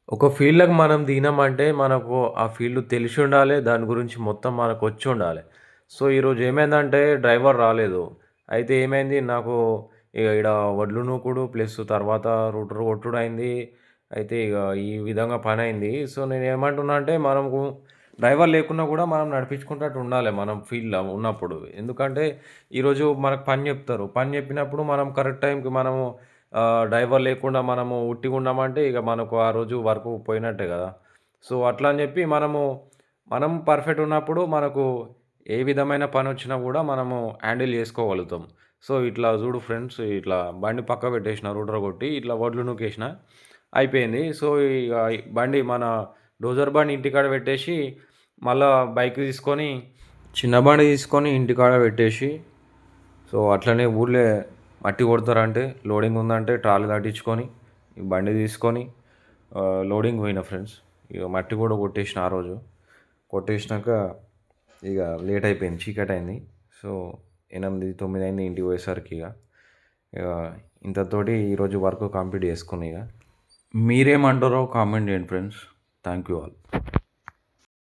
ఒక ఫీల్డ్‌లోకి మనం దిగినామంటే, మనకు ఆ ఫీల్డ్ తెలిసుండాలే. దాని గురించి మొత్తం మనకొచ్చుండాలే. సో, ఈరోజు ఏమైందంటే డ్రైవర్ రాలేదు. అయితే ఏమైంది నాకు ఇగ ఈడ వడ్లు నూకుడు ప్లస్ తర్వాత రూటర్ కొట్టుడయింది. అయితే ఇగ ఈ విధంగా పనయింది. సో, నేనేమంటున్నా అంటే మనము డ్రైవర్ లేకున్నా గూడా మనం నడిపించుకుంటట్టు ఉండాలే మనం ఫీల్డ్‌లో ఉన్నప్పుడు. ఎందుకంటే ఈరోజు మనకు పని జెప్తారు. పని జెప్పినప్పుడు మనం కరెక్ట్ టైంకి మనము డ్రైవర్ లేకుండా మనము ఉట్టిగున్నామంటే ఇగ మనకు ఆ రోజు వర్క్ పోయినట్టే గదా! సో, అట్లా అని జెప్పి మనం పర్ఫెక్ట్ ఉన్నప్పుడు మనకు ఏ విధమైన పనొచ్చినా గూడా మనము హ్యాండిల్ జేసుకోగలుగుతాం. సో, ఇట్లా జూడు ఫ్రెండ్స్ ఇట్లా బండి పక్కకు పెట్టేసిన రూటర్ కొట్టి ఇట్లా వడ్లు నూకేసిన అయిపోయింది. సో, ఇగ బండి మన డోజర్ బండి ఇంటికాడ పెట్టేసి మళ్ళా బైక్ తీసుకొని చిన్న బండి తీసుకొని ఇంటికాడ పెట్టేసి సో, అట్లనే ఊర్లే మట్టి కొడతారంటే లోడింగ్ ఉందంటే ట్రాలీ తట్టించుకొని, ఈ బండి తీసుకొని లోడింగ్ పోయిన ఫ్రెండ్స్. ఇగ మట్టి కూడా కొట్టేసిన ఆ రోజు. కొట్టేసినాక ఇగ లేట్ అయిపోయింది. చీకటయింది. సో, 8, 9 అయింది ఇంటికి పోయేసరికి ఇగ. ఇగ ఇంతతోటి ఈరోజు వర్క్ కంప్లీట్ చేసుకున్నా ఇగ. మీరేమంటారో కామెంట్ చేయండి ఫ్రెండ్స్. Thank you all.